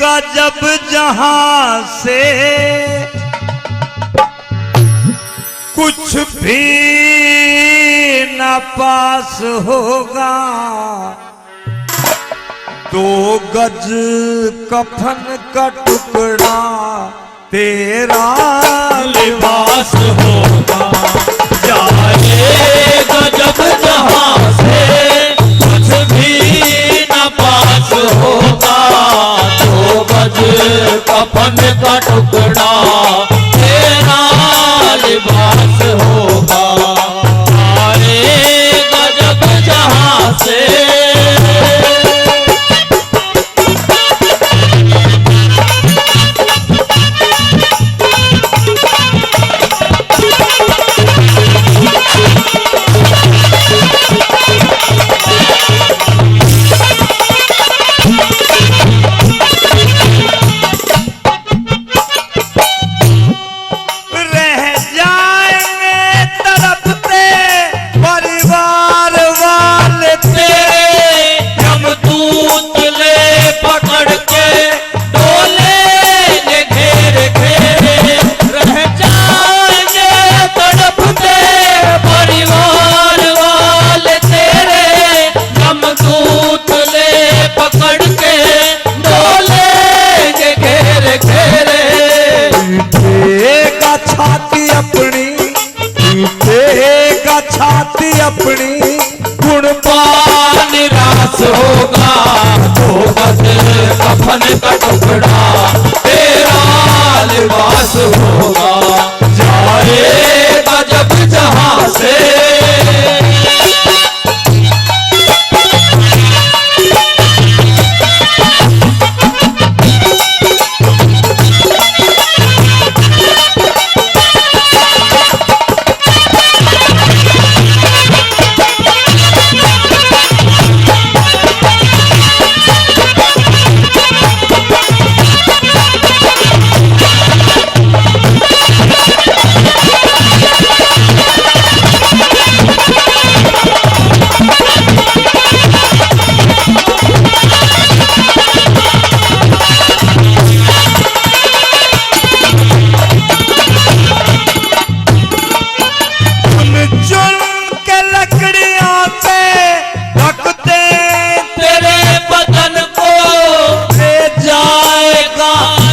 गजब जहां से कुछ भी न पास होगा। 2 गज कफन का टुकड़ा तेरा लिबास होगा। जाएगा जब जहां से कुछ भी न पास होगा। 2 गज कफन का टुकड़ा तेरा लिबास होगा। जाएगा जब जहां से छाती अपनी गुणपान रास होगा। 2 गज कफन का टुकड़ा तेरा लिबास होगा। जाएगा जब जहां से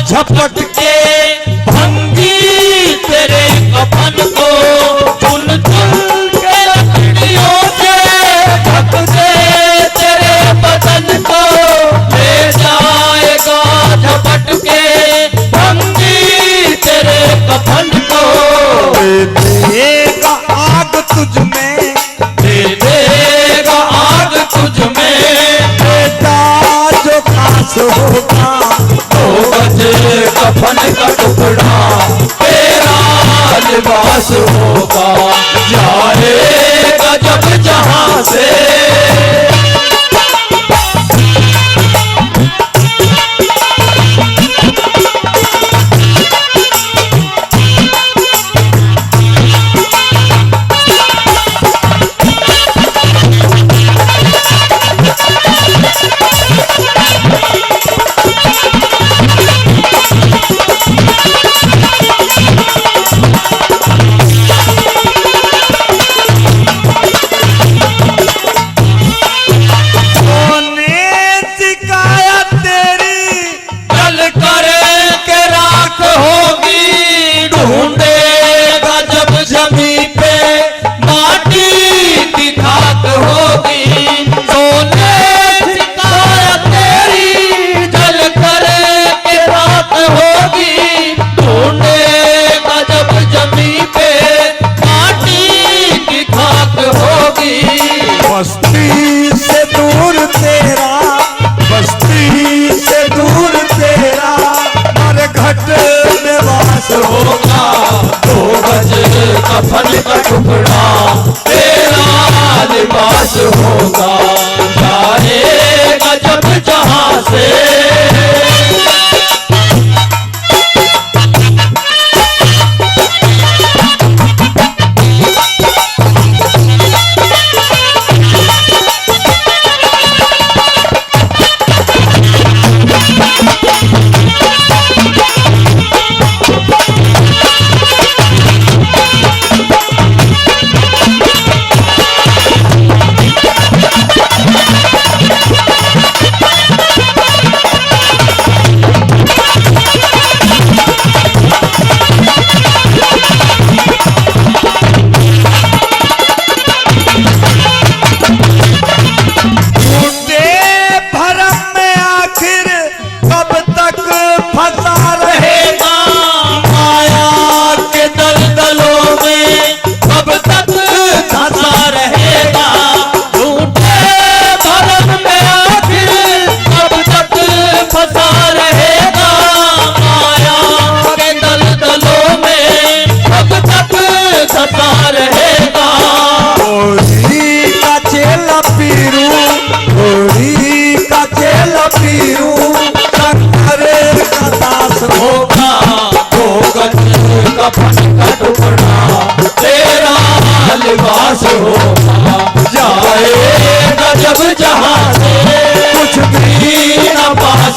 झपट के भंगी तेरे कफन को चुन चुन के लकड़ियों से ढक दे तेरे बदन को। ले जाएगा झपट के भंगी तेरे कफन को। दे देगा आग तुझ में, दे देगा आग तुझ में। बेटा जो खास होगा। 2 गज कफन का टुकड़ा तेरा लिबास होगा। जाएगा जब जहां से बस्ती से दूर तेरा, बस्ती से दूर तेरा हर घट निवास होगा। 2 गज कफन का टुकड़ा तेरा लिबास होगा। जाएगा जब जहां से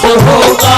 होगा